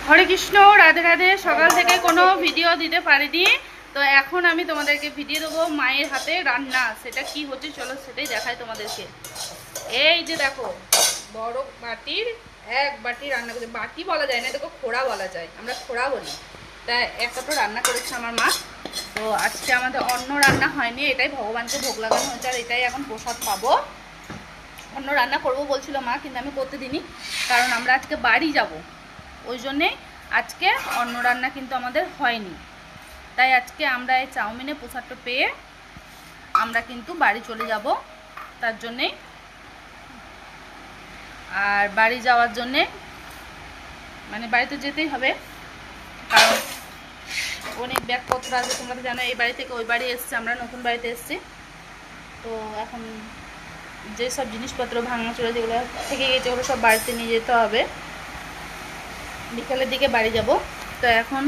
হরে কৃষ্ণ, রাধে রাধে। সকাল থেকে কোনো ভিডিও দিতে পারিনি, তো এখন আমি তোমাদেরকে ভিডিও দেবো মায়ের হাতে রান্না। সেটা কি হচ্ছে চলো সেটাই দেখাই তোমাদেরকে। এই যে দেখো, বড় বাটির এক বাটি রান্না করছে। বাটি বলা যায় না, দেখো খোড়া বলা যায়, আমরা খোড়া বলি। তাই একটা তো রান্না করেছে আমার মা। তো আজকে আমাদের অন্য রান্না হয়নি, এটাই ভগবানকে ভোগ লাগানো হয়েছে, আর এটাই এখন প্রসাদ পাবো। অন্য রান্না করবো বলছিল মা, কিন্তু আমি করতে দিইনি, কারণ আমরা আজকে বাড়ি যাব, ওই জন্যে আজকে অন্য রান্না কিন্তু আমাদের হয়নি। তাই আজকে আমরা এই চাউমিনে প্রসাদটা পেয়ে আমরা কিন্তু বাড়ি চলে যাব। তার জন্যে আর বাড়ি যাওয়ার জন্যে মানে বাড়িতে যেতেই হবে, কারণ অনেক ব্যাগপত্র আছে। তোমরা তো জানো এই বাড়ি থেকে ওই বাড়ি এসছে, আমরা নতুন বাড়িতে এসছি। তো এখন যেসব জিনিসপত্র ভাঙাচোরা যেগুলো থেকে গেছে ওগুলো সব বাড়িতে নিয়ে যেতে হবে। বিকালের দিকে বাড়ি যাব। তো এখন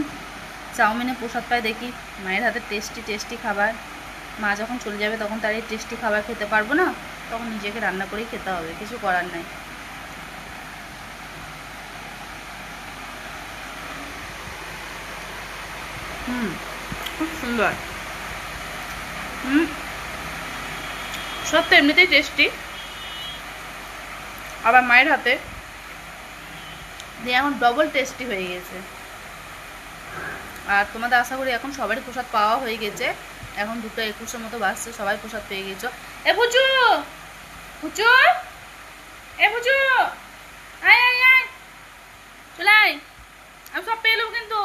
চাউমিনে প্রসাদ পাই, দেখি মায়ের হাতে টেস্টি টেস্টি খাবার। মা যখন চলে যাবে তখন তার এই টেস্টি খাবার খেতে পারবো না, তখন নিজেকে রান্না করেই খেতে হবে, কিছু করার নাই। খুব সুন্দর। সব তো এমনিতেই টেস্টি, আবার মায়ের হাতে দিয়ে এখন ডবল টেস্টি হয়ে গেছে। আর তোমাদের আশা করি এখন সবারই প্রসাদ পাওয়া হয়ে গেছে। এখন 2:21 মতো বাজছে, সবাই প্রসাদ পেয়ে গেছো। এ বুঝু বুঝু, এ বুঝু, আয় আয় আয়, চলে আয়, আমি সব পেয়ে নেবো কিন্তু।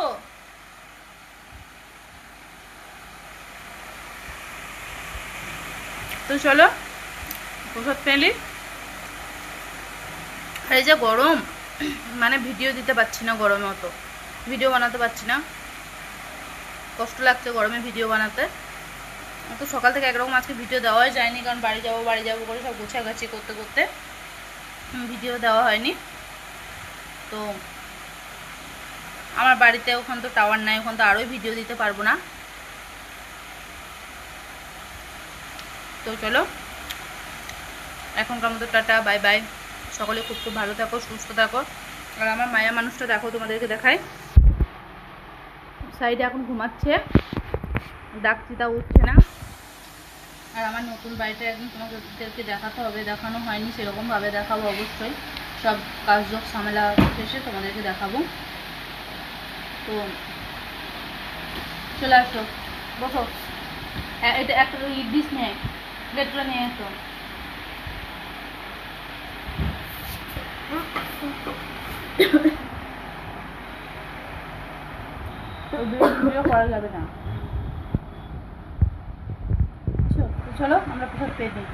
তো চলো প্রসাদ পেলি। আর এই যে গরম, মানে ভিডিও দিতে পারছি না, গরমে অত ভিডিও বানাতে পারছি না, কষ্ট লাগছে গরমে ভিডিও বানাতে। তো সকাল থেকে একরকম আজকে ভিডিও দেওয়াই যায়নি, কারণ বাড়ি যাবো করে সব গোছাগাছি করতে করতে ভিডিও দেওয়া হয়নি। তো আমার বাড়িতে ওখান তো টাওয়ার নাই, ওখান তো আরোই ভিডিও দিতে পারবো না। তো চলো এখনকার মতো টাটা, বাই বাই। সকলে খুব খুব ভালো থাকো, সুস্থ থাকো। আর আমার মায়া মানুষটা দেখো, তোমাদেরকে দেখাই, সাইডে এখন ঘুমাচ্ছে, ডাকছি তা উঠছে না। আর আমার নতুন বাড়িটা একদিন তোমাদেরকে দেখাতে হবে, দেখানো হয়নি সেরকমভাবে, দেখাবো অবশ্যই। সব কাজযোগ ঝামেলা শেষে তোমাদেরকে দেখাবো। তো চলে আসো, বসো। এটা একটা ডিশ নিয়ে প্লেটগুলো নিয়ে এসো। ভিডিও করা যাবে না, চলো আমরা প্রসাদ পেয়ে দিই।